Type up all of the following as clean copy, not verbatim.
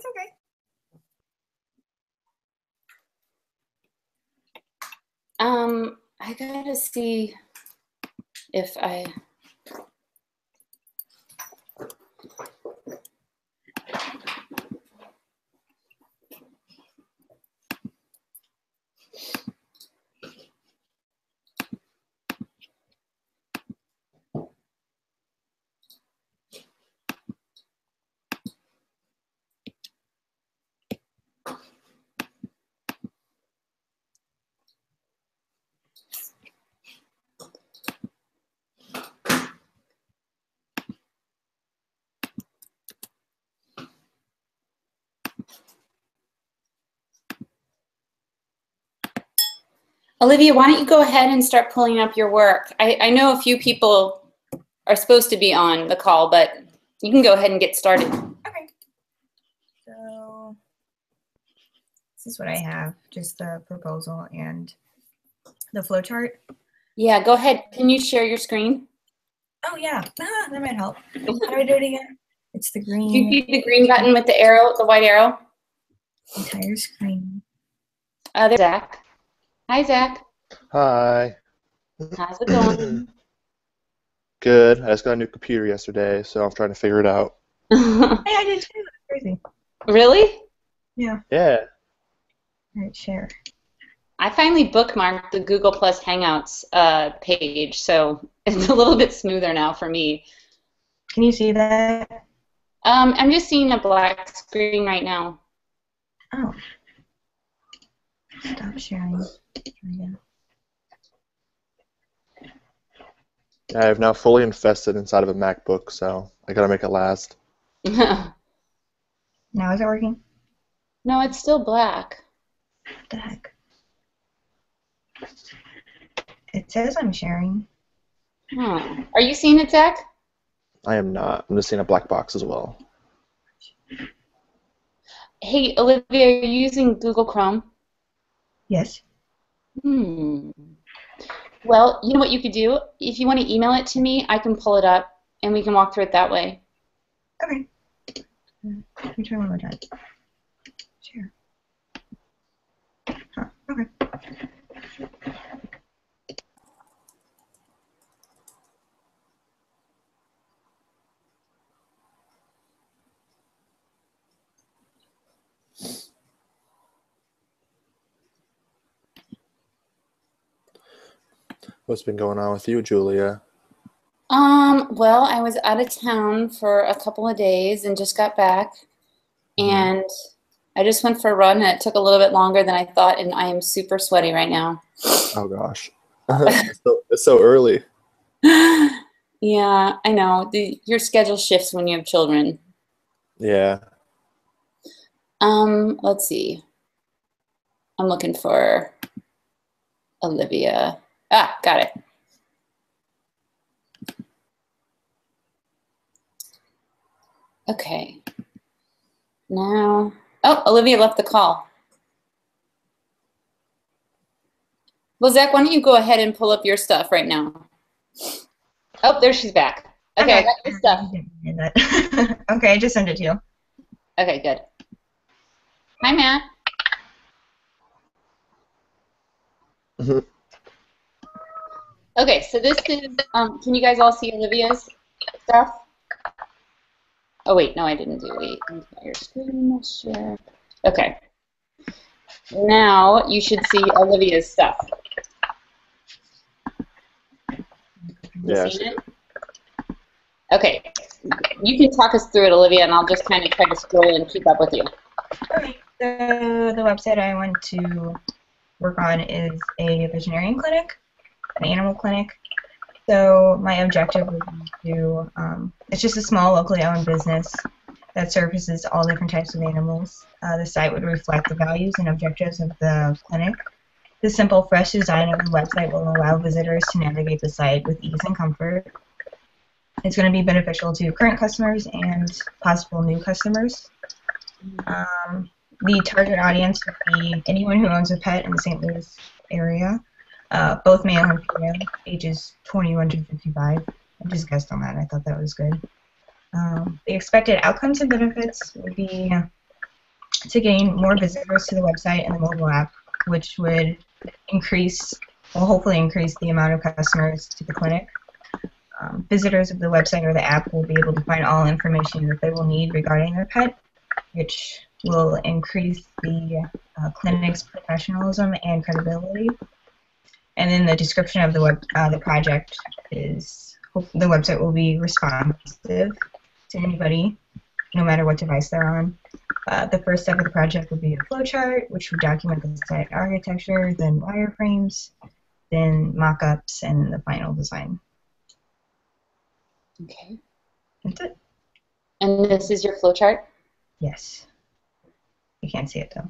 That's okay. I gotta see if I. Olivia, why don't you go ahead and start pulling up your work? I know a few people are supposed to be on the call, but you can go ahead and get started. Okay. So this is what I have, just the proposal and the flow chart. Yeah, go ahead. Can you share your screen? Oh, yeah. That might help. How do I do it again? It's the green. You see the green button with the arrow, the white arrow? Entire screen. There's Zach. Hi, Zach. Hi. How's it going? Good. I just got a new computer yesterday, so I'm trying to figure it out. Hey, I did too. That's crazy. Really? Yeah. Yeah. All right, share. I finally bookmarked the Google Plus Hangouts page, so it's a little bit smoother now for me. Can you see that? I'm just seeing a black screen right now. Oh. Stop sharing. Try again. I have now fully infested inside of a MacBook, so I gotta make it last. Now is it working? No, it's still black. What the heck? It says I'm sharing. Hmm. Are you seeing it, Zach? I am not. I'm just seeing a black box as well. Hey, Olivia, are you using Google Chrome? Yes. Well, you know what you could do? If you want to email it to me, I can pull it up, and we can walk through it that way. Okay. Let me try one more time. Share. Huh. Okay. What's been going on with you, Julia? Well, I was out of town for a couple of days and just got back, and I just went for a run, and it took a little bit longer than I thought, and I am super sweaty right now. Oh gosh. It's so early. Yeah, I know. Your schedule shifts when you have children. Yeah. Let's see. I'm looking for Olivia. Ah, got it. Okay. Now, oh, Olivia left the call. Well, Zach, why don't you go ahead and pull up your stuff right now? Oh, there she's back. Okay, I got your stuff. Okay, I just sent it to you. Okay, good. Hi, Matt. Okay, so this is, can you guys all see Olivia's stuff? Oh, wait, no, I didn't do it. Wait, your screen share. Okay. Now you should see Olivia's stuff. Yeah. It? Okay. You can talk us through it, Olivia, and I'll just kind of try to scroll and keep up with you. Okay. The website I want to work on is a veterinarian clinic, an animal clinic. So my objective would be to, it's just a small locally owned business that services all different types of animals. The site would reflect the values and objectives of the clinic. The simple, fresh design of the website will allow visitors to navigate the site with ease and comfort. It's going to be beneficial to current customers and possible new customers. The target audience would be anyone who owns a pet in the St. Louis area, both male and female, ages 21 to 55. I just guessed on that. I thought that was good. The expected outcomes and benefits would be to gain more visitors to the website and the mobile app, which would hopefully increase the amount of customers to the clinic. Visitors of the website or the app will be able to find all information that they will need regarding their pet, which will increase the clinic's professionalism and credibility. And then the description of the project is the website will be responsive to anybody, no matter what device they're on. The first step of the project would be a flowchart, which would document the site architecture, then wireframes, then mock-ups, and the final design. Okay. That's it. And this is your flowchart? Yes. You can't see it, though.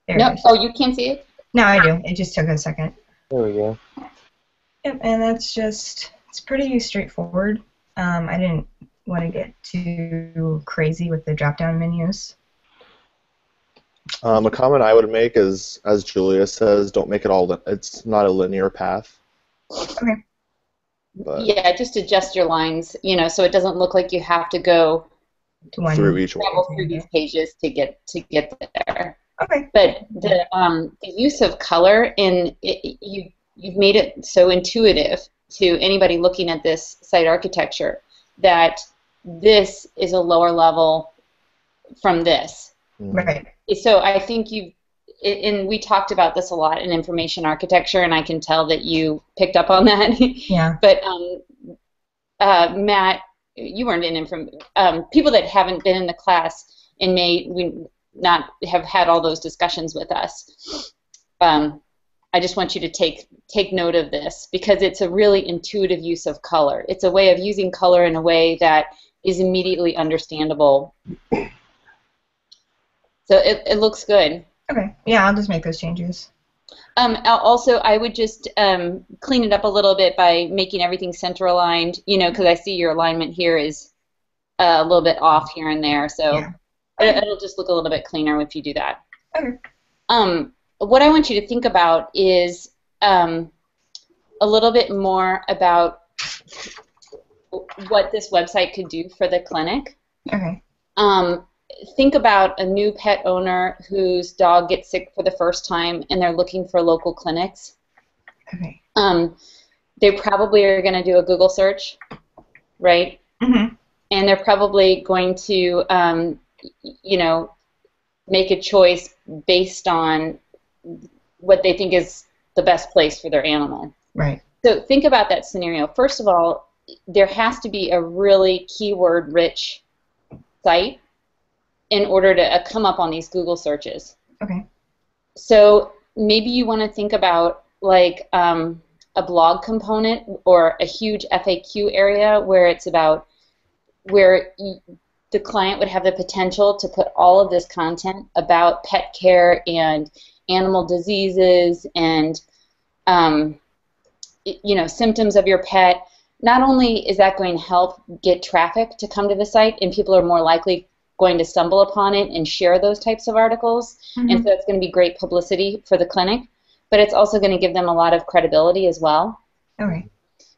There No. it is. Oh, you can't see it? No, I do. It just took a second. There we go. Yep, and it's pretty straightforward. I didn't want to get too crazy with the drop-down menus. A comment I would make is, as Julia says, don't make it it's not a linear path. Okay. But Yeah, just adjust your lines, so it doesn't look like you have to go through each one. travel through these pages to get there. Okay. But the use of color you've made it so intuitive to anybody looking at this site architecture that this is a lower level from this. Right. So I think and we talked about this a lot in information architecture, and I can tell that you picked up on that. Yeah. But Matt, you weren't in people that haven't been in the class and may not have had all those discussions with us. I just want you to take note of this because it's a really intuitive use of color. It's a way of using color in a way that is immediately understandable. So it looks good. Okay. Yeah, I'll just make those changes. Also, I would just clean it up a little bit by making everything center aligned, because I see your alignment here is a little bit off here and there. So yeah. it'll just look a little bit cleaner if you do that. Okay. What I want you to think about is a little bit more about what this website could do for the clinic. Okay. Think about a new pet owner whose dog gets sick for the first time and they're looking for local clinics. Okay. They probably are going to do a Google search, right? Mm-hmm. And they're probably going to, make a choice based on what they think is the best place for their animal. Right. So think about that scenario. First of all, there has to be a really keyword-rich site in order to come up on these Google searches. Okay. So maybe you want to think about like a blog component or a huge FAQ area where it's about where the client would have the potential to put all of this content about pet care and animal diseases and symptoms of your pet. Not only is that going to help get traffic to come to the site, and people are more likely going to stumble upon it and share those types of articles, and so it's going to be great publicity for the clinic, but it's also going to give them a lot of credibility as well. Okay.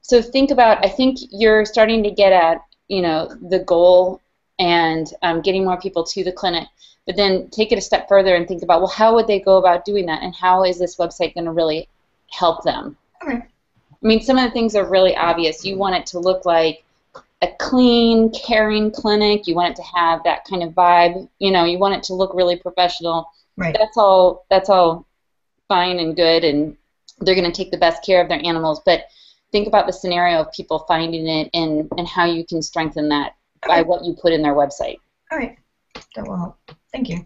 So think about, I think you're starting to get at, the goal and getting more people to the clinic, but then take it a step further and think about, well, how would they go about doing that, and how is this website going to really help them? Okay. I mean, some of the things are really obvious. You want it to look like a clean, caring clinic. You want it to have that kind of vibe. You want it to look really professional. Right. That's all fine and good, and they're going to take the best care of their animals. But think about the scenario of people finding it and how you can strengthen that by what you put in their website. All right. That will help. Thank you.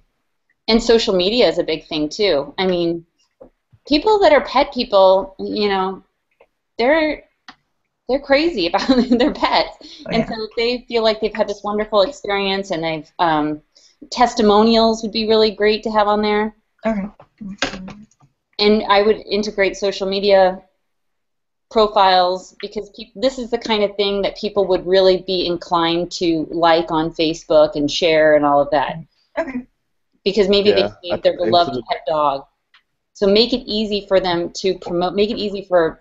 And social media is a big thing, too. I mean, people that are pet people, they're crazy about their pets. Oh, and so if they feel like they've had this wonderful experience and they've testimonials would be really great to have on there. Okay. And I would integrate social media profiles because this is the kind of thing that people would really be inclined to like on Facebook and share and all of that. Okay. Because maybe they see their beloved include pet dog. So make it easy for them to promote, make it easy for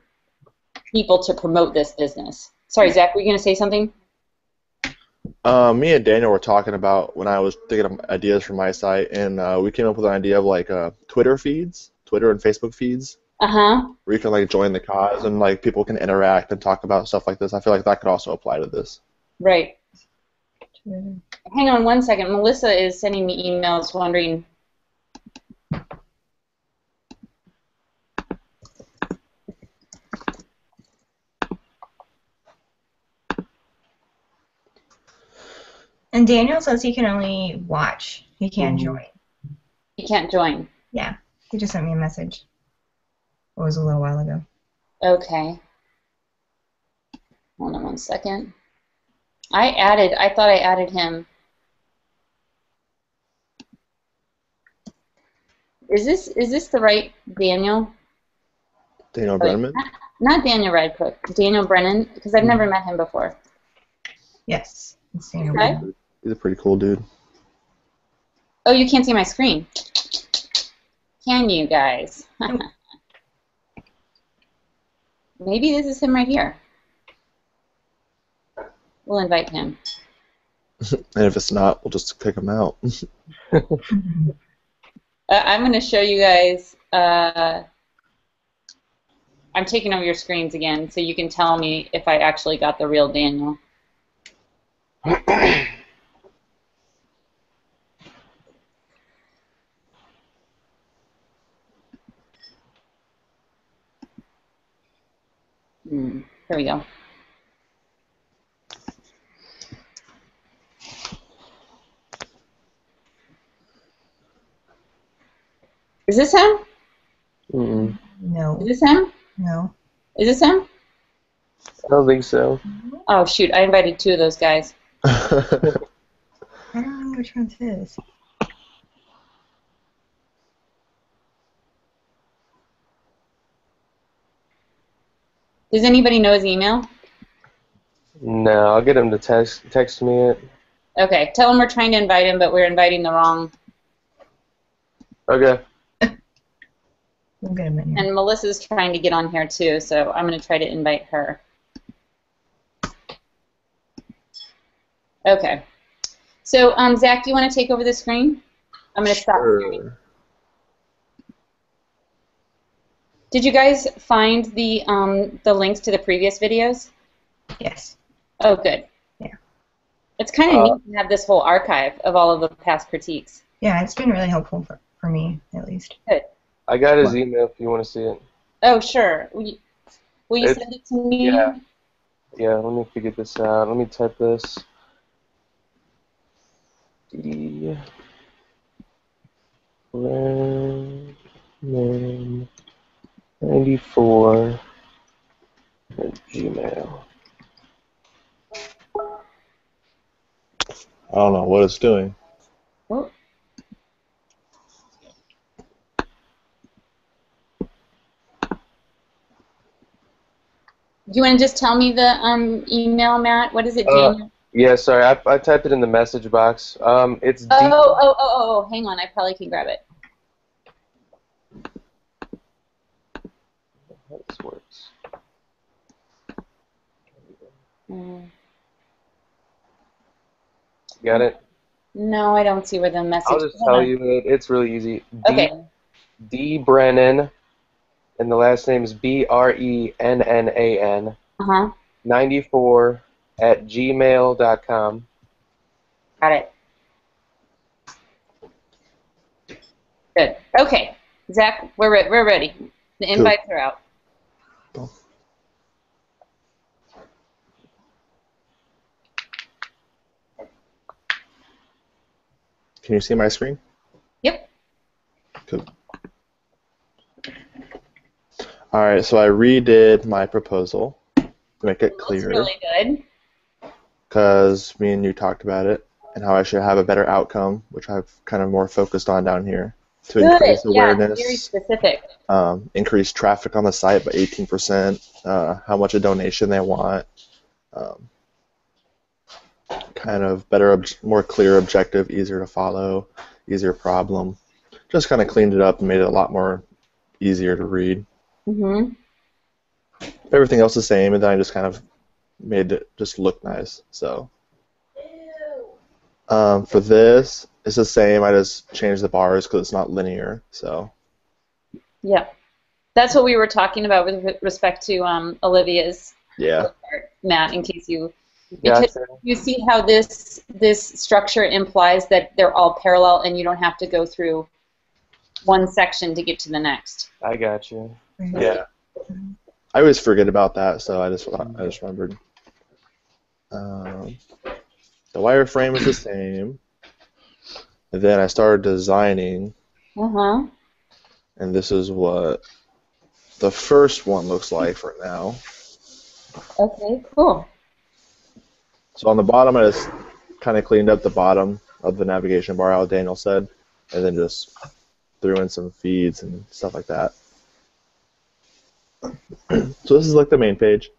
people to promote this business. Sorry, Zach, were you going to say something? Me and Daniel were talking about when I was thinking of ideas for my site, and we came up with an idea of like Twitter feeds, Twitter and Facebook feeds, Uh-huh. where you can like join the cause and like people can interact and talk about stuff like this. I feel like that could also apply to this. Right. Twitter. Hang on one second. Melissa is sending me emails wondering. And Daniel says he can only watch. He can't join. You can't join. Yeah, he just sent me a message. It was a little while ago. Okay. Hold on one second. I thought I added him. Is this the right Daniel? Daniel Wait, Brennan? not Daniel Radcliffe. Daniel Brennan, because I've never met him before. Yes, it's Daniel. Okay. Brennan. He's a pretty cool dude. Oh, you can't see my screen. Can you guys? Maybe this is him right here. We'll invite him. And if it's not, we'll just kick him out. I'm going to show you guys. I'm taking over your screens again, so you can tell me if I actually got the real Daniel. Here we go. Is this him? Mm-mm. No, Is this him? no. Is this him? I don't think so. Oh, shoot. I invited two of those guys. I don't know which one's his. Does anybody know his email? No, I'll get him to text me it. Okay. Tell him we're trying to invite him, but we're inviting the wrong. Okay. We'll get him in here. And Melissa's trying to get on here too, so I'm going to try to invite her. Okay. So, Zach, do you want to take over the screen? I'm going to stop. Sure. Did you guys find the links to the previous videos? Yes. Oh, good. Yeah. It's kind of neat to have this whole archive of all of the past critiques. Yeah, it's been really helpful for me, at least. Good. I got his email if you want to see it. Oh, sure. Will you send it to me? Yeah. Yeah, let me figure this out. Let me type this. D. Brennan 94 at Gmail. I don't know what it's doing. Oh. Do you want to just tell me the email, Matt? What is it, Daniel? Yeah, sorry, I typed it in the message box. It's D. Oh, hang on. I probably can grab it. How this works. Got it? No, I don't see where the message. I'll just Hold tell on. you, it's really easy. Okay. D. Brennan, and the last name is BRENNAN, Uh-huh. 94 at gmail.com. Got it. Good. Okay. Zach, we're ready. The invites are out. Can you see my screen? Yep. Good. All right, so I redid my proposal to make it Looks clearer, really good. because me and you talked about it and how I should have a better outcome, which I've kind of more focused on down here, to Good. increase Yeah, awareness, very specific. increase traffic on the site by 18%, how much a donation they want, kind of better, more clear objective, easier to follow, easier problem. Just kind of cleaned it up and made it a lot more easier to read. Mm-hmm. Everything else the same, and then I just kind of made it just look nice. So For this, it's the same. I just changed the bars because it's not linear. So Yeah. That's what we were talking about with respect to Olivia's yeah, part, Matt, in case you, because Gotcha. you see how this structure implies that they're all parallel and you don't have to go through one section to get to the next. I got you. yeah. I always forget about that, so I just remembered. The wireframe is the same. And then I started designing, Uh-huh. and this is what the first one looks like for now. Okay, cool. So on the bottom, I just kind of cleaned up the bottom of the navigation bar, how Daniel said, and then just threw in some feeds and stuff like that. So this is like the main page.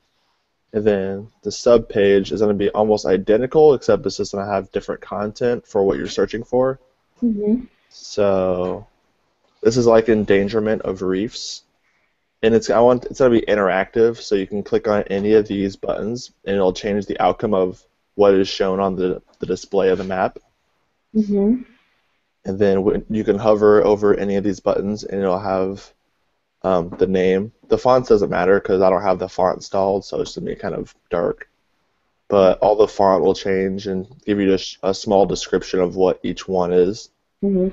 And then the sub page is going to be almost identical, except it's just going to have different content for what you're searching for. Mm-hmm. So this is like endangerment of reefs. And it's going to be interactive, so you can click on any of these buttons, and it'll change the outcome of what is shown on the display of the map. Mm-hmm. And then you can hover over any of these buttons, and it'll have the name. The font doesn't matter because I don't have the font installed, so it's going to be kind of dark. But all the font will change and give you just a small description of what each one is. Mm-hmm.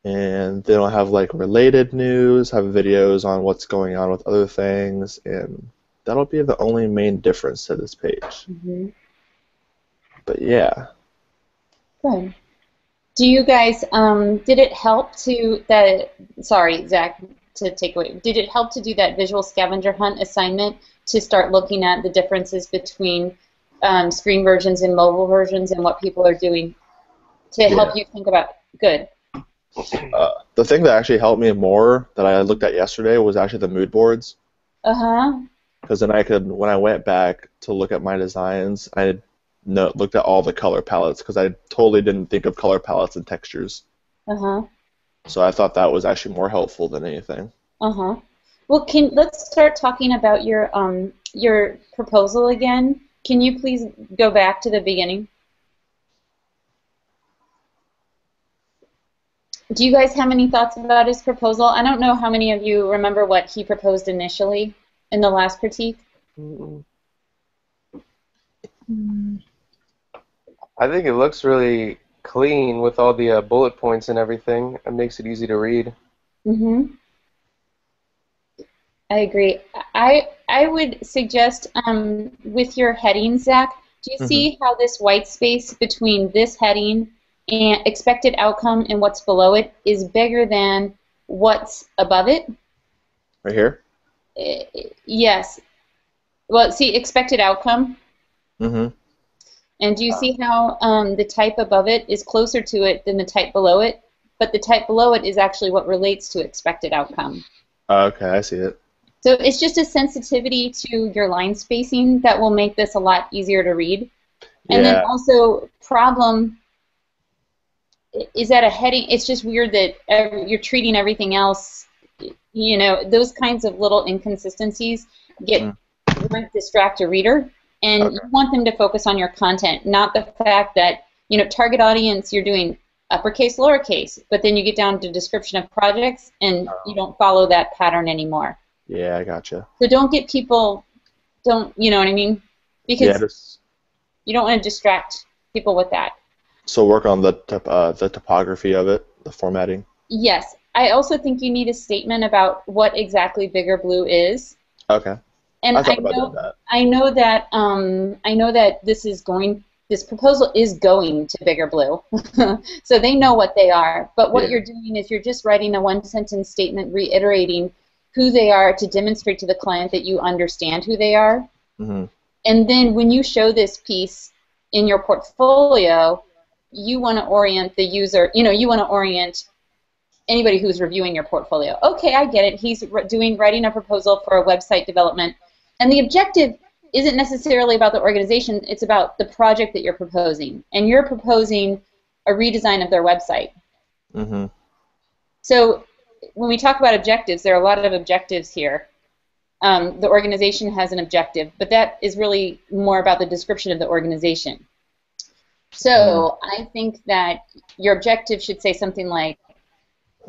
And then I'll have like related news, have videos on what's going on with other things, and that'll be the only main difference to this page. Mm-hmm. But yeah. Good. Do you guys, did it help to that, sorry, Zach, to take away, did it help to do that visual scavenger hunt assignment to start looking at the differences between screen versions and mobile versions and what people are doing to help you think about, good. The thing that actually helped me more that I looked at yesterday was actually the mood boards. Uh-huh. Because then I could, when I went back to look at my designs, I looked at all the color palettes because I totally didn't think of color palettes and textures. Uh-huh. So I thought that was actually more helpful than anything. Uh-huh. Well, let's start talking about your proposal again. Can you please go back to the beginning? Do you guys have any thoughts about his proposal? I don't know how many of you remember what he proposed initially in the last critique. Mm-mm. I think it looks really clean with all the bullet points and everything. It makes it easy to read. Mm-hmm. I agree. I would suggest with your heading, Zach, do you see how this white space between this heading and expected outcome and what's below it is bigger than what's above it? Right here? Yes. Well, see, expected outcome. Mm-hmm. And do you see how the type above it is closer to it than the type below it? But the type below it is actually what relates to expected outcome. Okay, I see it. So it's just a sensitivity to your line spacing that will make this a lot easier to read. And then also problem is that a heading, it's just weird that you're treating everything else, you know, those kinds of little inconsistencies might distract a reader. And you want them to focus on your content, not the fact that, you know, target audience, you're doing uppercase, lowercase, but then you get down to description of projects and you don't follow that pattern anymore. Yeah, I gotcha. So don't get people, you know what I mean? Because you don't want to distract people with that. So work on the topography of it, the formatting. Yes. I also think you need a statement about what exactly Bigger Blue is. Okay. And I know that this proposal is going to Bigger Blue, so they know what they are. But what you're doing is you're just writing a one-sentence statement reiterating who they are to demonstrate to the client that you understand who they are. Mm-hmm. And then when you show this piece in your portfolio, you want to orient the user. You know, you want to orient anybody who's reviewing your portfolio. Okay, I get it. He's writing a proposal for a website development. And the objective isn't necessarily about the organization, it's about the project that you're proposing. And you're proposing a redesign of their website. Mm-hmm. So when we talk about objectives, there are a lot of objectives here. The organization has an objective, but that is really more about the description of the organization. So I think that your objective should say something like,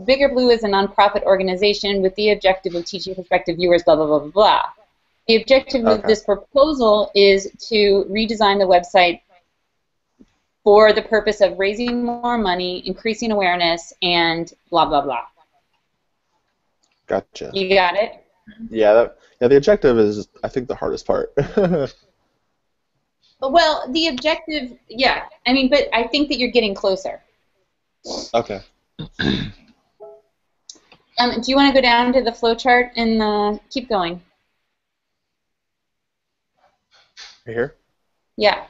Bigger Blue is a nonprofit organization with the objective of teaching prospective viewers blah, blah, blah, blah, blah. The objective of Okay. this proposal is to redesign the website for the purpose of raising more money, increasing awareness, and blah, blah, blah. Gotcha. You got it? Yeah, the objective is, I think, the hardest part. Well, the objective, yeah. I mean, but I think that you're getting closer. Okay. Do you want to go down to the flowchart and keep going? Right here? Yeah.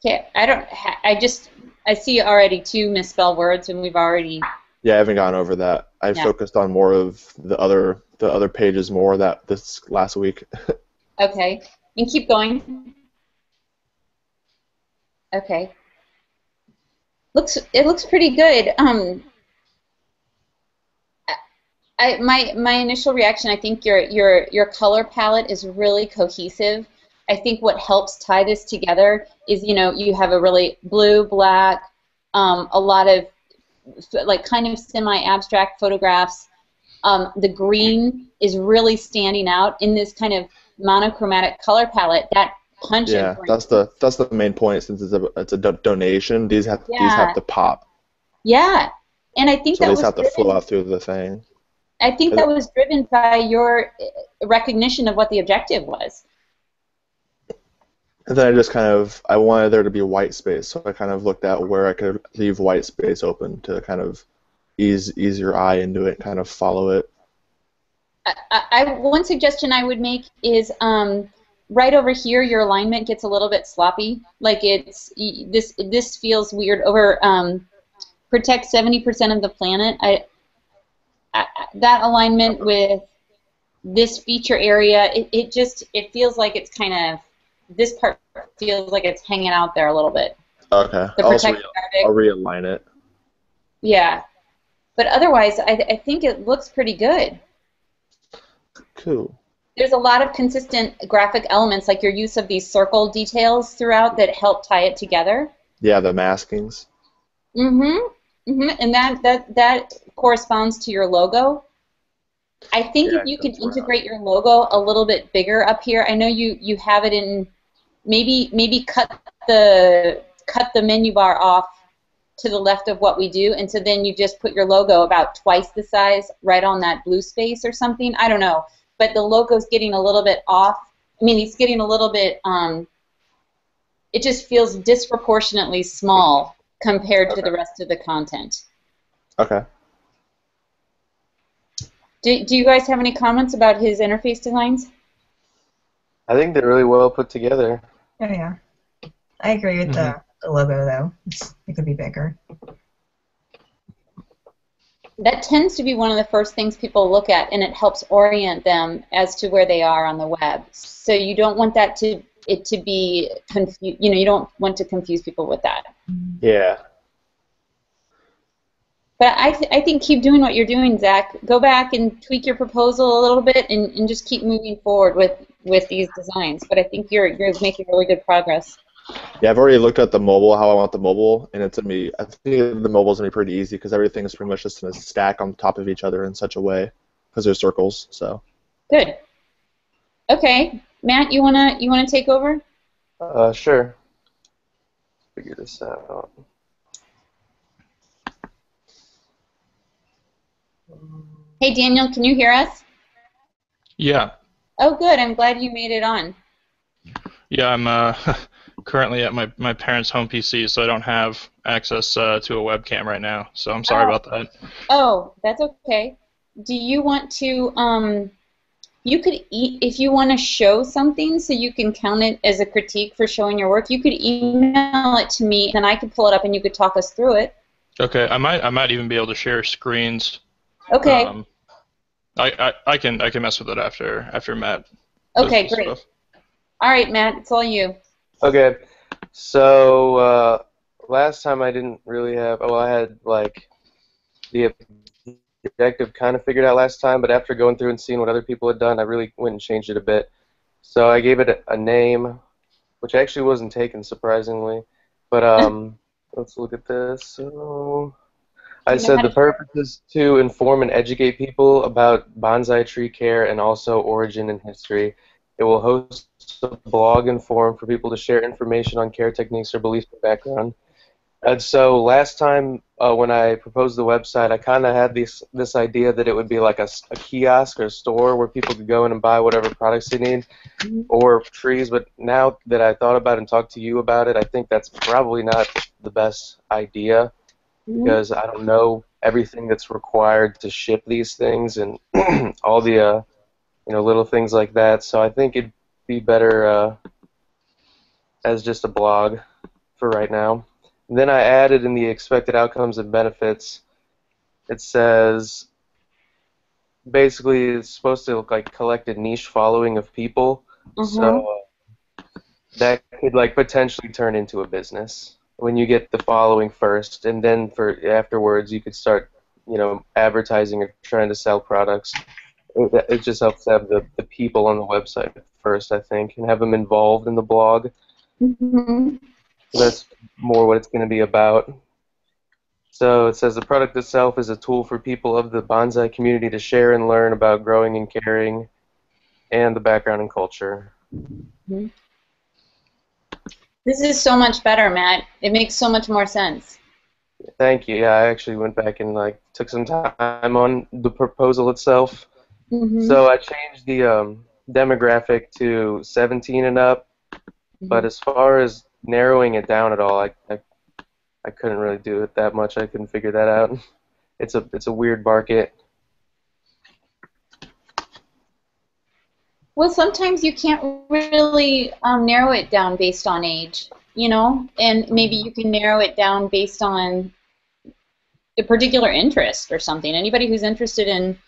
Okay, I see already 2 misspelled words, and we've already. Yeah, I haven't gone over that. I Yeah. focused on more of the other pages more this last week. Okay, and keep going. Okay. It looks pretty good. My initial reaction, I think your color palette is really cohesive. I think what helps tie this together is, you have a really blue, black, a lot of like kind of semi-abstract photographs. The green is really standing out in this kind of monochromatic color palette. That punch Yeah, of green. that's the main point. Since it's a donation, these have to pop. Yeah, and I think So that these was have to flow out through the thing. I think that was driven by your recognition of what the objective was. And then I wanted there to be white space, so I kind of looked at where I could leave white space open to kind of ease your eye into it, kind of follow it. One suggestion I would make is right over here your alignment gets a little bit sloppy. Like this feels weird. Over protect 70% of the planet. That alignment with this feature area, it feels like it's kind of, this part feels like it's hanging out there a little bit. Okay. The protect graphic. I'll realign it. Yeah, but otherwise, I think it looks pretty good. Cool. There's a lot of consistent graphic elements, like your use of these circle details throughout that help tie it together. Yeah, the maskings. And that corresponds to your logo. I think Yeah, if you can that's right. integrate your logo a little bit bigger up here, I know you have it in, maybe cut the menu bar off to the left of what we do, and so then you just put your logo about twice the size right on that blue space or something. I don't know, but the logo's getting a little bit off. I mean, it's getting a little bit. It just feels disproportionately small compared to the rest of the content. Okay. Do you guys have any comments about his interface designs? I think they're really well put together. Oh yeah, I agree with the logo though. It could be bigger. That tends to be one of the first things people look at, and it helps orient them as to where they are on the web. So you don't want that to be confused. You don't want to confuse people with that. Yeah. But I think keep doing what you're doing, Zach. Go back and tweak your proposal a little bit, and just keep moving forward with these designs. But I think you're making really good progress. Yeah, I've already looked at the mobile, how I want the mobile, and it's gonna be. I think the mobile's gonna be pretty easy because everything is pretty much just gonna stack on top of each other in such a way because they're circles. So. Good. Okay, Matt, you wanna take over? Sure. Figure this out. Hey, Daniel, can you hear us? Yeah. Oh, good. I'm glad you made it on. Yeah, I'm currently at my parents' home PC, so I don't have access to a webcam right now. So I'm sorry about that. Oh, that's okay. Do you want to, you could, if you want to show something so you can count it as a critique for showing your work, you could email it to me, then I could pull it up and you could talk us through it. Okay, I might even be able to share screens. Okay. I can mess with it after Matt. Okay, does the great. stuff. All right, Matt, it's all you. Okay, so last time I didn't really have. Well, I had like the objective kind of figured out last time, but after going through and seeing what other people had done, I really went and changed it a bit. So I gave it a name, which actually wasn't taken surprisingly. But let's look at this. So I You know said how the to purpose is to inform and educate people about bonsai tree care and also origin and history. It will host a blog and forum for people to share information on care techniques or beliefs and background. And so last time when I proposed the website, I kind of had this idea that it would be like a kiosk or a store where people could go in and buy whatever products they need or trees. But now that I thought about it and talked to you about it, I think that's probably not the best idea because I don't know everything that's required to ship these things and all the little things like that. So I think it'd be better as just a blog for right now. And then I added in the expected outcomes and benefits. It says basically it's supposed to look like collect a niche following of people. So that could like potentially turn into a business when you get the following first, and then for afterwards you could start, advertising or trying to sell products. It just helps to have the people on the website first, I think, and have them involved in the blog. So that's more what it's going to be about. So it says the product itself is a tool for people of the bonsai community to share and learn about growing and caring and the background and culture. This is so much better, Matt. It makes so much more sense. Thank you. Yeah, I actually went back and took some time on the proposal itself. So I changed the demographic to 17 and up, but as far as narrowing it down at all, I couldn't really do it that much. I couldn't figure that out. It's a weird market. Well, sometimes you can't really narrow it down based on age, and maybe you can narrow it down based on a particular interest or something. Anybody who's interested in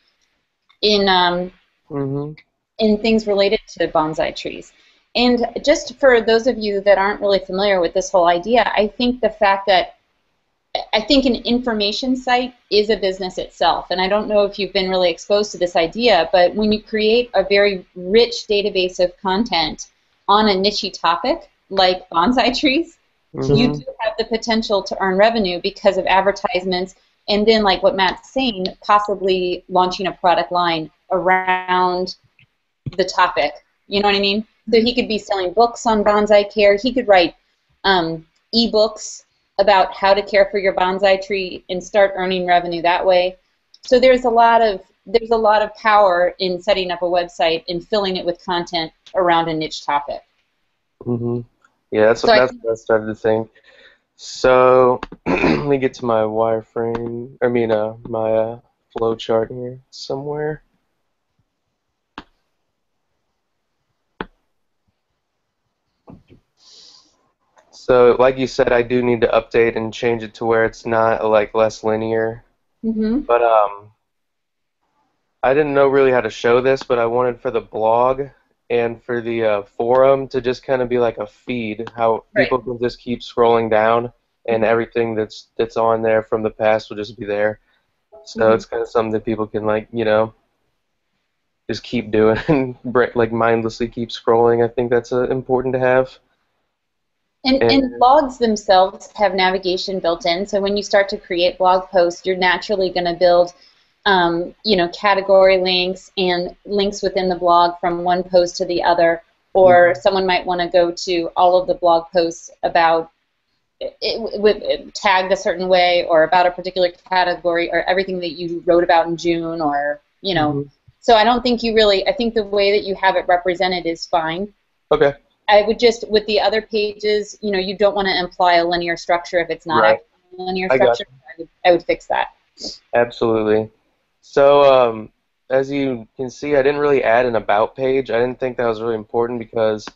things related to bonsai trees. And just for those of you that aren't really familiar with this whole idea, I think an information site is a business itself. And I don't know if you've been really exposed to this idea, but when you create a very rich database of content on a niche topic like bonsai trees, you do have the potential to earn revenue because of advertisements, and then, like what Matt's saying, possibly launching a product line around the topic. You know what I mean? So he could be selling books on bonsai care. He could write e-books about how to care for your bonsai tree and start earning revenue that way. So there's a lot of power in setting up a website and filling it with content around a niche topic. Yeah, that's what I started to think. So let me get to my wireframe. My flow chart here somewhere. So, like you said, I do need to update and change it to where it's not less linear. But I didn't know really how to show this, but I wanted for the blog and for the forum to just kind of be like a feed, how people can just keep scrolling down, and everything that's on there from the past will just be there. So it's kind of something that people can just keep doing and mindlessly keep scrolling. I think that's important to have. And blogs themselves have navigation built in, so when you start to create blog posts, you're naturally going to build, category links and links within the blog from one post to the other, or someone might want to go to all of the blog posts about it tagged a certain way, or about a particular category, or everything that you wrote about in June, or So I don't think I think the way that you have it represented is fine. Okay. I would just, with the other pages, you don't want to imply a linear structure if it's not actually a linear structure. I would fix that. Absolutely. So, as you can see, I didn't really add an about page. I didn't think that was really important because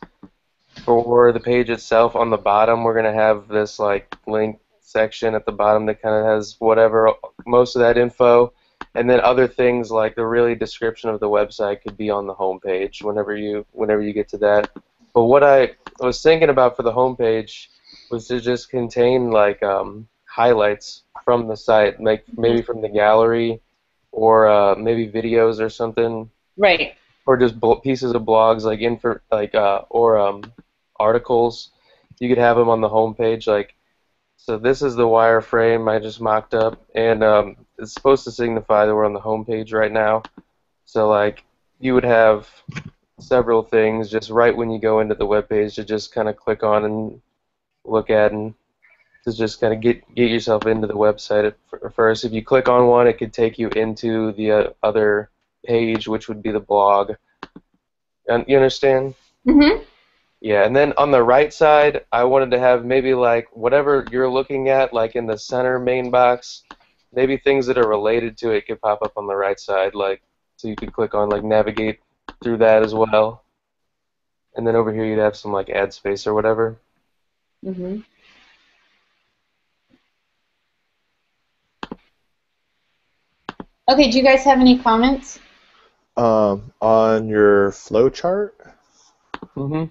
for the page itself, on the bottom, we're going to have this link section at the bottom that kind of has most of that info, and then other things like the really description of the website could be on the home page whenever you get to that. But what I was thinking about for the homepage was to just contain highlights from the site, maybe from the gallery, or maybe videos or something. Right. Or just pieces of blogs, or articles. You could have them on the home page, like, so this is the wireframe I just mocked up, and it's supposed to signify that we're on the home page right now. So like, you would have several things just right when you go into the web page to just kind of click on and look at, and to just kind of get yourself into the website at first. If you click on one, it could take you into the other page, which would be the blog. And you understand? Mm-hmm. Yeah, and then on the right side, I wanted to have maybe like whatever you're looking at, like in the center main box, maybe things that are related to it could pop up on the right side, like so you could click on like navigate through that as well. And then over here you'd have some like ad space or whatever. Mm-hmm. Okay, do you guys have any comments? On your flow chart, Mm-hmm.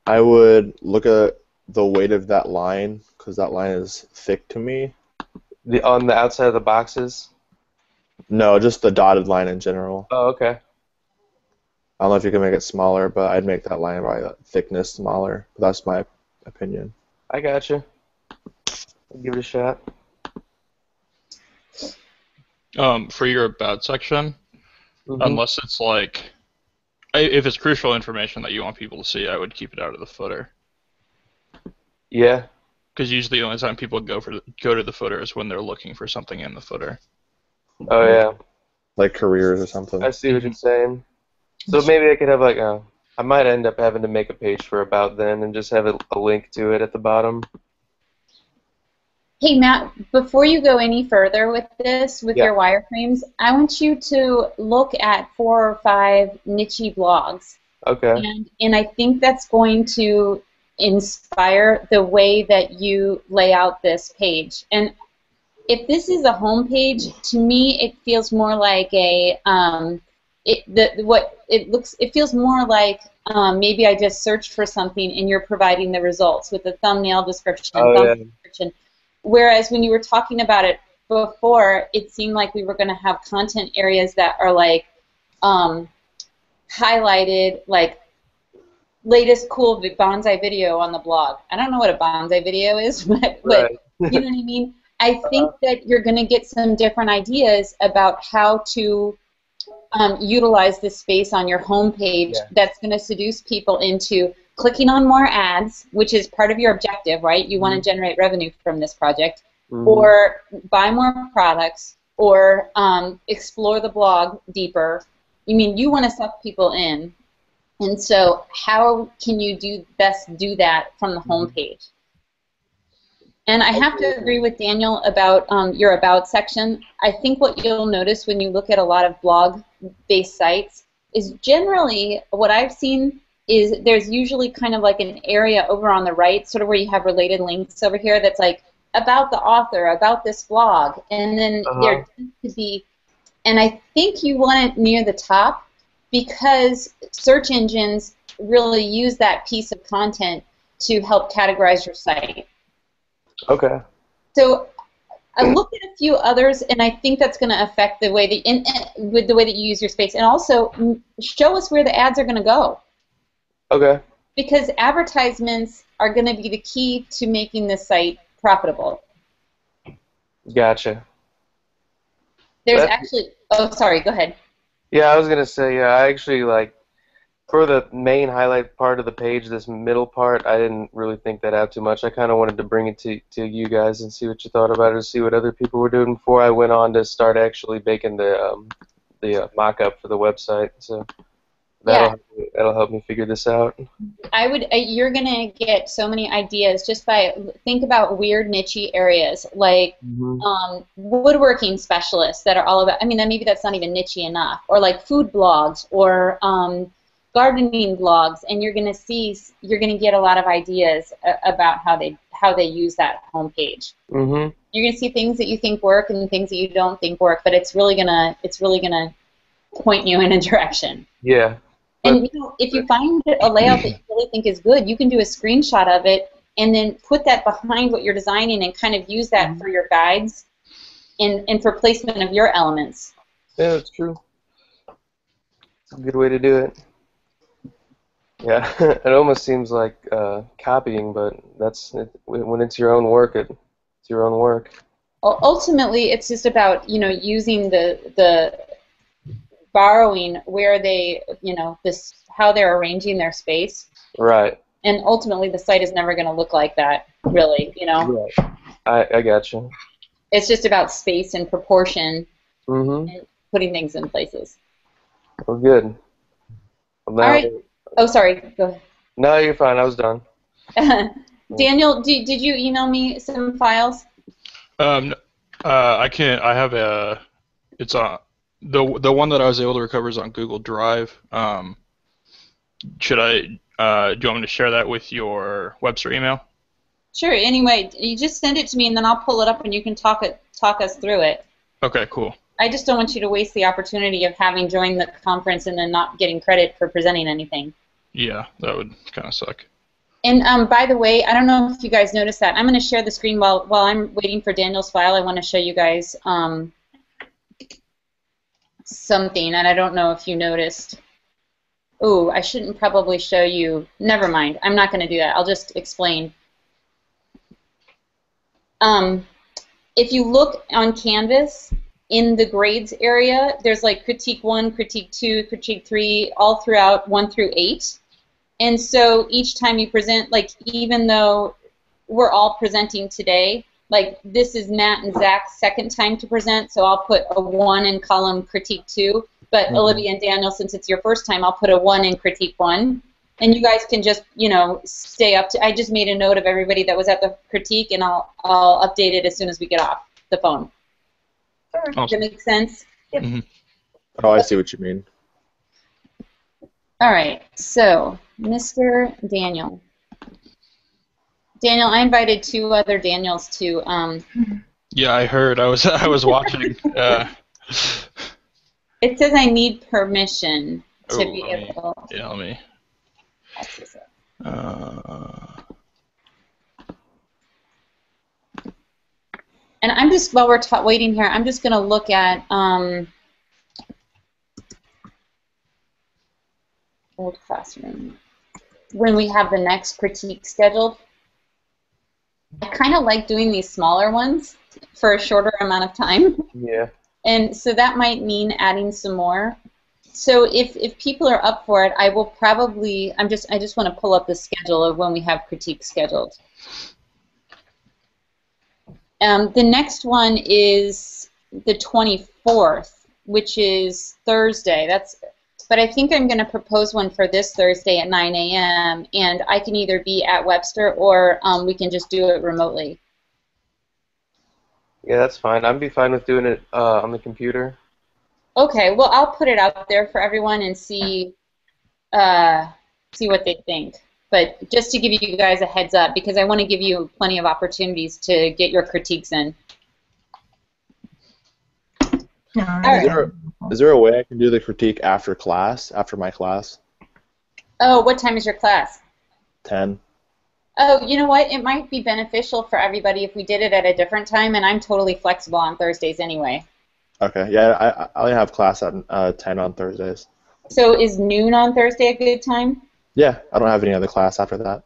I would look at the weight of that line because that line is thick to me. On the outside of the boxes? No, just the dotted line in general. Oh, okay. I don't know if you can make it smaller, but I'd make that line by thickness smaller. That's my opinion. I gotcha. I'll give it a shot. For your about section, Mm-hmm. unless it's like, if it's crucial information that you want people to see, I would keep it out of the footer. Yeah. Because usually the only time people go to the footer is when they're looking for something in the footer. Oh, yeah. Like careers or something. I see what you're saying. So maybe I could have like I might end up having to make a page for About Then and just have a link to it at the bottom. Hey, Matt, before you go any further with this, with your wireframes, I want you to look at 4 or 5 niche blogs. Okay. And I think that's going to inspire the way that you lay out this page. And if this is a home page, to me it feels more like a it feels more like maybe I just searched for something and you're providing the results with the thumbnail description, description. Whereas when you were talking about it before, it seemed like we were going to have content areas that are like highlighted, like latest cool bonsai video on the blog. I don't know what a bonsai video is, but you know what I mean? I think that you're going to get some different ideas about how to utilize this space on your homepage that's going to seduce people into clicking on more ads, which is part of your objective, right? You want to generate revenue from this project, or buy more products, or explore the blog deeper. I mean, you want to suck people in. And so how can you best do that from the homepage? And I have to agree with Daniel about your About section. I think what you'll notice when you look at a lot of blog-based sites is generally what I've seen is there's usually kind of like an area over on the right, sort of where you have related links over here that's like about the author, about this blog, and then there tends to be, and I think you want it near the top because search engines really use that piece of content to help categorize your site. Okay. So I looked at a few others, and I think that's going to affect the way with the way that you use your space, and also show us where the ads are going to go. Okay. Because advertisements are going to be the key to making this site profitable. Gotcha. There's actually, oh, sorry, go ahead. Yeah, I was going to say, I actually, like, for the main highlight part of the page, this middle part, I didn't really think that out too much. I kind of wanted to bring it to you guys and see what you thought about it, and see what other people were doing before I went on to start actually making the mock-up for the website. So that'll help me figure this out. You're gonna get so many ideas just by think about weird niche areas like woodworking specialists that are all about. I mean, maybe that's not even niche enough, or like food blogs or gardening blogs, and you're gonna get a lot of ideas about how they use that homepage. You're gonna see things that you think work and things that you don't think work, but it's really gonna point you in a direction. Yeah. And if you find a layout that you really think is good, you can do a screenshot of it and then put that behind what you're designing and kind of use that for your guides and for placement of your elements. Yeah, that's true. It's a good way to do it. Yeah, it almost seems like copying, but that's it, when it's your own work. It's your own work. Ultimately, it's just about, using the borrowing where they, this how they're arranging their space. Right. And ultimately, the site is never going to look like that, really, Right. I got you. It's just about space and proportion Mm-hmm. and putting things in places. Well, good. Well, now, All right. Oh, sorry. Go no, you're fine. I was done. ahead. Daniel, did you email me some files? I can't. I have a. It's on the one that I was able to recover is on Google Drive. Should I? Do you want me to share that with your Webster email? Sure. Anyway, you just send it to me, and then I'll pull it up, and you can talk us through it. Okay, cool. I just don't want you to waste the opportunity of having joined the conference and then not getting credit for presenting anything. Yeah, that would kind of suck. And by the way, I don't know if you guys noticed that. I'm going to share the screen while I'm waiting for Daniel's file. I want to show you guys something, and I don't know if you noticed. Ooh, I shouldn't probably show you. Never mind. I'm not going to do that. I'll just explain. If you look on Canvas, in the grades area, there's like critique 1, critique 2, critique 3, all throughout 1 through 8. And so each time you present, like even though we're all presenting today, like this is Matt and Zach's second time to present, so I'll put a 1 in column critique 2. But Olivia and Daniel, since it's your first time, I'll put a 1 in critique 1. And you guys can just, stay up to. I just made a note of everybody that was at the critique, and I'll update it as soon as we get off the phone. Sure. Does that make sense? Yep. Mm-hmm. Oh, I see what you mean. All right. So, Mr. Daniel. Daniel, I invited 2 other Daniels to. Yeah, I heard. I was watching. It says I need permission to Oh, be let me- able. Yeah, let me. And I'm just, while we're waiting here, I'm just going to look at old classroom. When we have the next critique scheduled, I kind of like doing these smaller ones for a shorter amount of time. Yeah. And so that might mean adding some more. So if people are up for it, I will probably, I just want to pull up the schedule of when we have critique scheduled. The next one is the 24th, which is Thursday. But I think I'm going to propose one for this Thursday at 9 a.m. and I can either be at Webster or we can just do it remotely. Yeah, that's fine. I'd be fine with doing it on the computer. Okay, well, I'll put it out there for everyone and see what they think. But just to give you guys a heads up, because I want to give you plenty of opportunities to get your critiques in. No, All right. Is there a way I can do the critique after class, after my class? Oh, what time is your class? 10. Oh, you know what? It might be beneficial for everybody if we did it at a different time, and I'm totally flexible on Thursdays anyway. Okay, yeah, I only have class at 10 on Thursdays. So is noon on Thursday a good time? Yeah, I don't have any other class after that.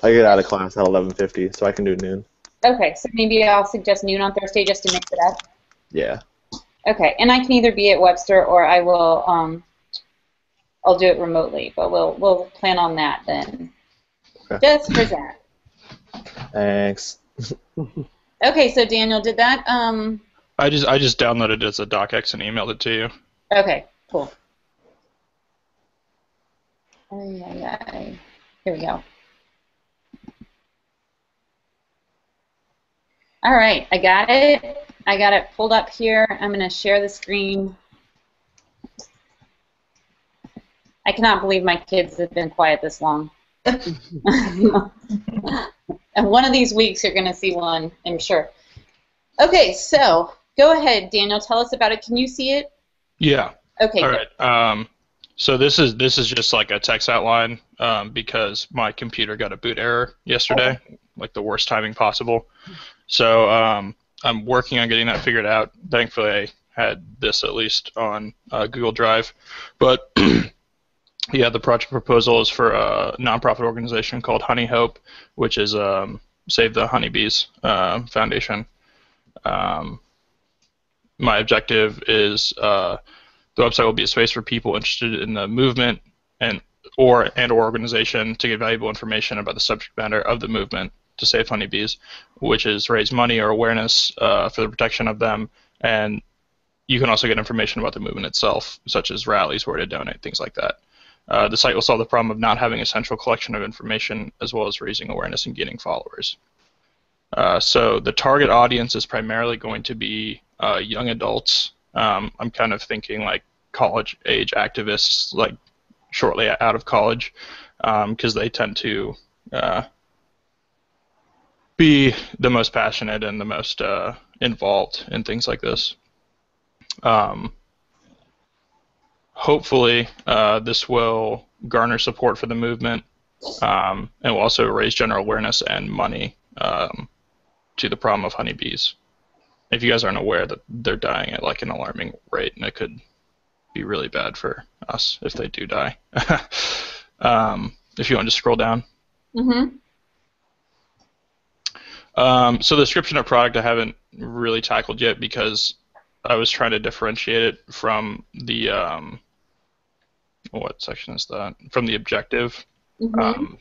I get out of class at 11:50, so I can do noon. Okay, so maybe I'll suggest noon on Thursday just to mix it up. Yeah. Okay, and I can either be at Webster or I will. I'll do it remotely, but we'll plan on that then. Okay. Just for that. Thanks. Okay, so Daniel, did that? I just downloaded it as a docx and emailed it to you. Okay, cool. Here we go. All right, I got it. I got it pulled up here. I'm going to share the screen. I cannot believe my kids have been quiet this long. And one of these weeks you're going to see one, I'm sure. Okay, so go ahead, Daniel. Tell us about it. Can you see it? Yeah. Okay. All good. right. So this is just like a text outline because my computer got a boot error yesterday, like the worst timing possible. So I'm working on getting that figured out. Thankfully, I had this at least on Google Drive. But Yeah, the project proposal is for a nonprofit organization called Honey Hope, which is Save the Honeybees Foundation. Um, my objective is the website will be a space for people interested in the movement or organization to get valuable information about the subject matter of the movement to save honeybees, which is raise money or awareness for the protection of them. And you can also get information about the movement itself, such as rallies, where to donate, things like that. The site will solve the problem of not having a central collection of information, as well as raising awareness and gaining followers. So the target audience is primarily going to be young adults. I'm kind of thinking like college-age activists, like shortly out of college, because they tend to be the most passionate and the most involved in things like this. Hopefully, this will garner support for the movement and will also raise general awareness and money to the problem of honeybees. If you guys aren't aware that they're dying at like an alarming rate, and it could be really bad for us if they do die. If you want to just scroll down. Mm-hmm. So the description of product I haven't really tackled yet because I was trying to differentiate it from the what section is that? From the objective. Mm-hmm.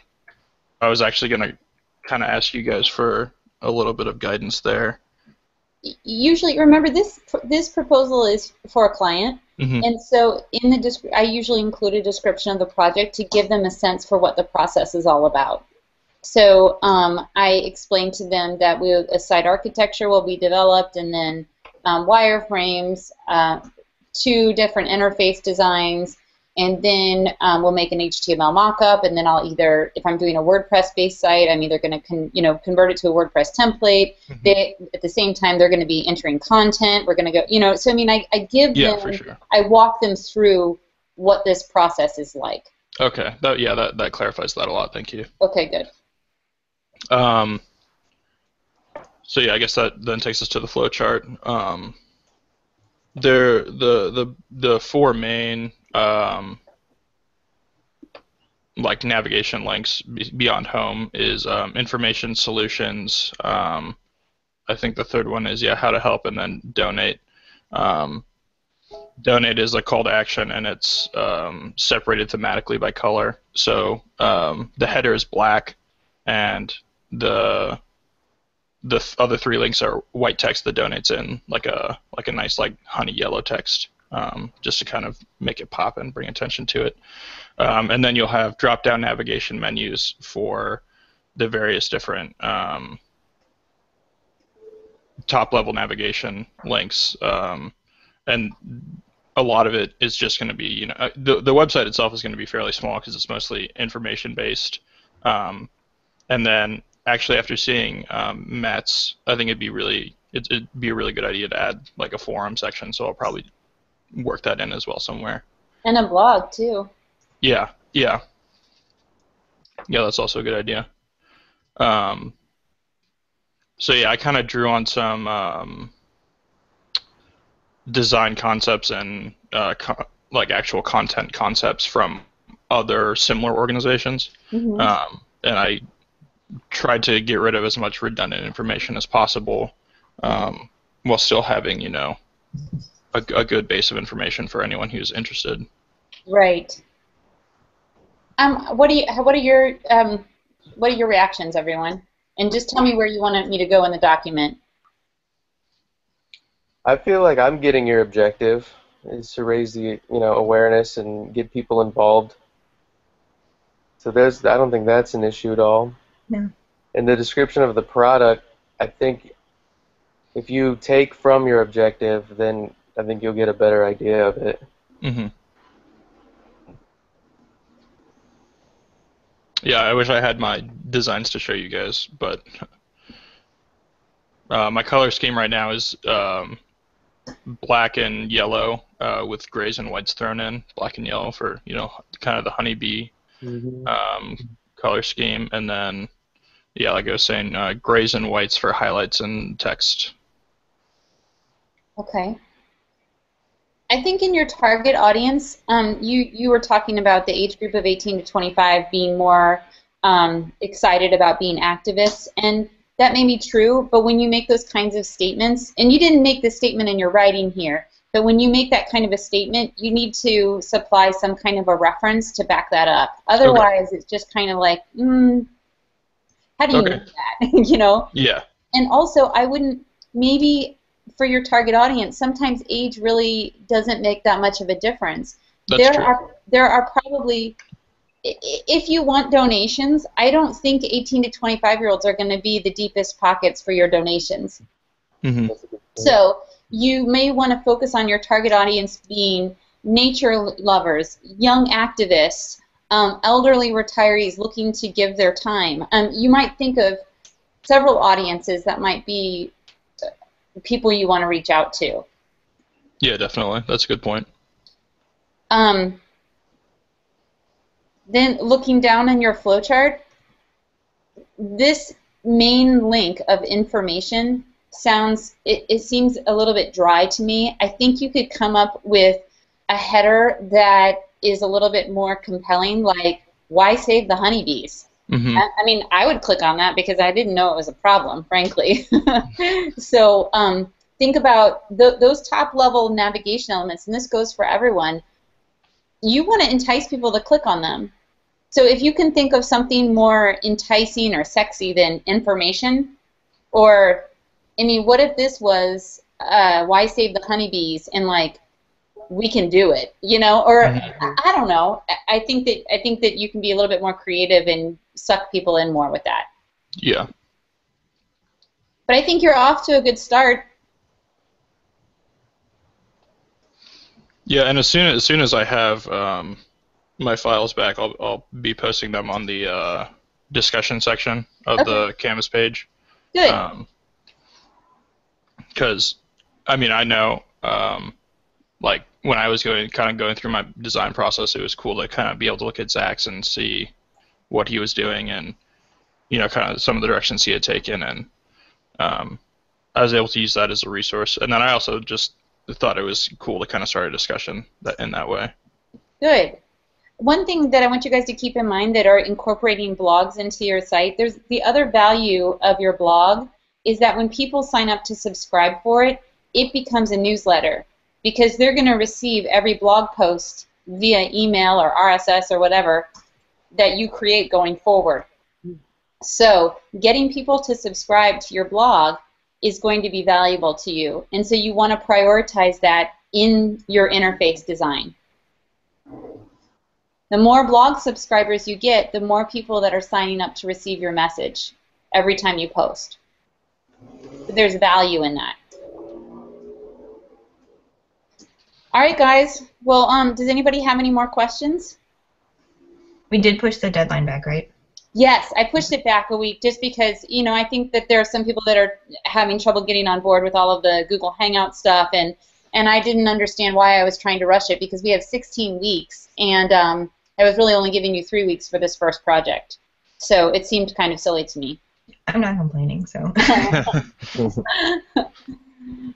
I was actually going to kind of ask you guys for a little bit of guidance there. Usually, remember this proposal is for a client, Mm-hmm. and so in the I usually include a description of the project to give them a sense for what the process is all about. So I explained to them that a site architecture will be developed, and then wireframes, 2 different interface designs, and then we'll make an HTML mockup, and then I'll either, if I'm doing a WordPress-based site, I'm either going to convert it to a WordPress template. Mm-hmm. At the same time, they're going to be entering content. We're going to go, so I mean, I give Yeah, them, for sure. I walk them through what this process is like. Okay. That clarifies that a lot. Thank you. Okay, good. So yeah, I guess that then takes us to the flow chart. The 4 main like navigation links beyond home is information, solutions. I think the third one is how to help, and then donate. Donate is a call to action, and it's separated thematically by color. So the header is black, and the other 3 links are white text that donates in like a nice like honey yellow text, just to kind of make it pop and bring attention to it. And then you'll have drop down navigation menus for the various different top level navigation links, and a lot of it is just going to be the website itself is going to be fairly small because it's mostly information based, and then actually, after seeing Matt's, I think it'd be a really good idea to add like a forum section. So I'll probably work that in as well somewhere. And a blog too. Yeah, that's also a good idea. So yeah, I kind of drew on some design concepts and like actual content concepts from other similar organizations, Mm-hmm. And I tried to get rid of as much redundant information as possible, while still having, a good base of information for anyone who's interested. Right. What are your reactions, everyone? And just tell me where you want me to go in the document. I feel like I'm getting your objective is to raise the awareness and get people involved. So I don't think that's an issue at all. No. In the description of the product, I think if you take from your objective, then I think you'll get a better idea of it. Mm-hmm. Yeah, I wish I had my designs to show you guys, but my color scheme right now is black and yellow with grays and whites thrown in. Black and yellow for kind of the honeybee color scheme, and then like I was saying, grays and whites for highlights and text. Okay. I think in your target audience, you were talking about the age group of 18 to 25 being more excited about being activists, and that may be true, but when you make those kinds of statements, and you didn't make this statement in your writing here, but when you make that kind of a statement, you need to supply some kind of a reference to back that up. Otherwise, it's just kind of like, how do you know that? You know? Yeah. And also, I wouldn't, maybe for your target audience, sometimes age really doesn't make that much of a difference. That's true. There are probably, if you want donations, I don't think 18 to 25-year-olds are going to be the deepest pockets for your donations. Mm-hmm. So you may want to focus on your target audience being nature lovers, young activists, elderly retirees looking to give their time. You might think of several audiences that might be people you want to reach out to. Yeah, definitely. That's a good point. Then looking down in your flowchart, this main link of information sounds, it seems a little bit dry to me. I think you could come up with a header that is a little bit more compelling, like, why save the honeybees? Mm-hmm. I mean, I would click on that because I didn't know it was a problem, frankly. So think about those top-level navigation elements, and this goes for everyone. You want to entice people to click on them. So if you can think of something more enticing or sexy than information, or, I mean, what if this was why save the honeybees, and like, we can do it, you know? Or I don't know. I think that you can be a little bit more creative and suck people in more with that. Yeah. But I think you're off to a good start. Yeah, and as soon as I have my files back, I'll be posting them on the discussion section of the Canvas page. Good. Because, I mean, I know, like, when I was going through my design process, it was cool to kind of be able to look at Zach's and see what he was doing and, you know, kind of some of the directions he had taken, and I was able to use that as a resource. And then I also just thought it was cool to kind of start a discussion in that way. Good. One thing that I want you guys to keep in mind that are incorporating blogs into your site, there's the other value of your blog is that when people sign up to subscribe for it, it becomes a newsletter, because they're going to receive every blog post via email or RSS or whatever that you create going forward. So getting people to subscribe to your blog is going to be valuable to you, and so you want to prioritize that in your interface design. The more blog subscribers you get, the more people that are signing up to receive your message every time you post. So there's value in that. All right, guys. Well, does anybody have any more questions? We did push the deadline back, right? Yes, I pushed it back a week just because, you know, I think that there are some people that are having trouble getting on board with all of the Google Hangout stuff, and I didn't understand why I was trying to rush it, because we have 16 weeks, and I was really only giving you 3 weeks for this first project. So it seemed kind of silly to me. I'm not complaining, so.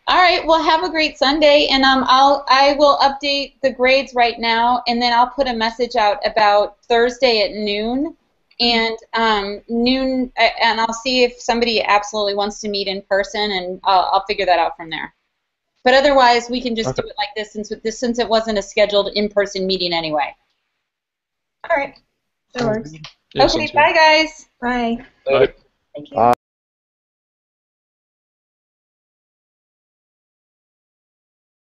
All right, well, have a great Sunday, and I will update the grades right now, and then I'll put a message out about Thursday at noon, and and I'll see if somebody absolutely wants to meet in person, and I'll figure that out from there. But otherwise, we can just do it like this since it wasn't a scheduled in-person meeting anyway. All right, that works. Yeah, Okay, bye, guys. Bye. Bye. Thank you.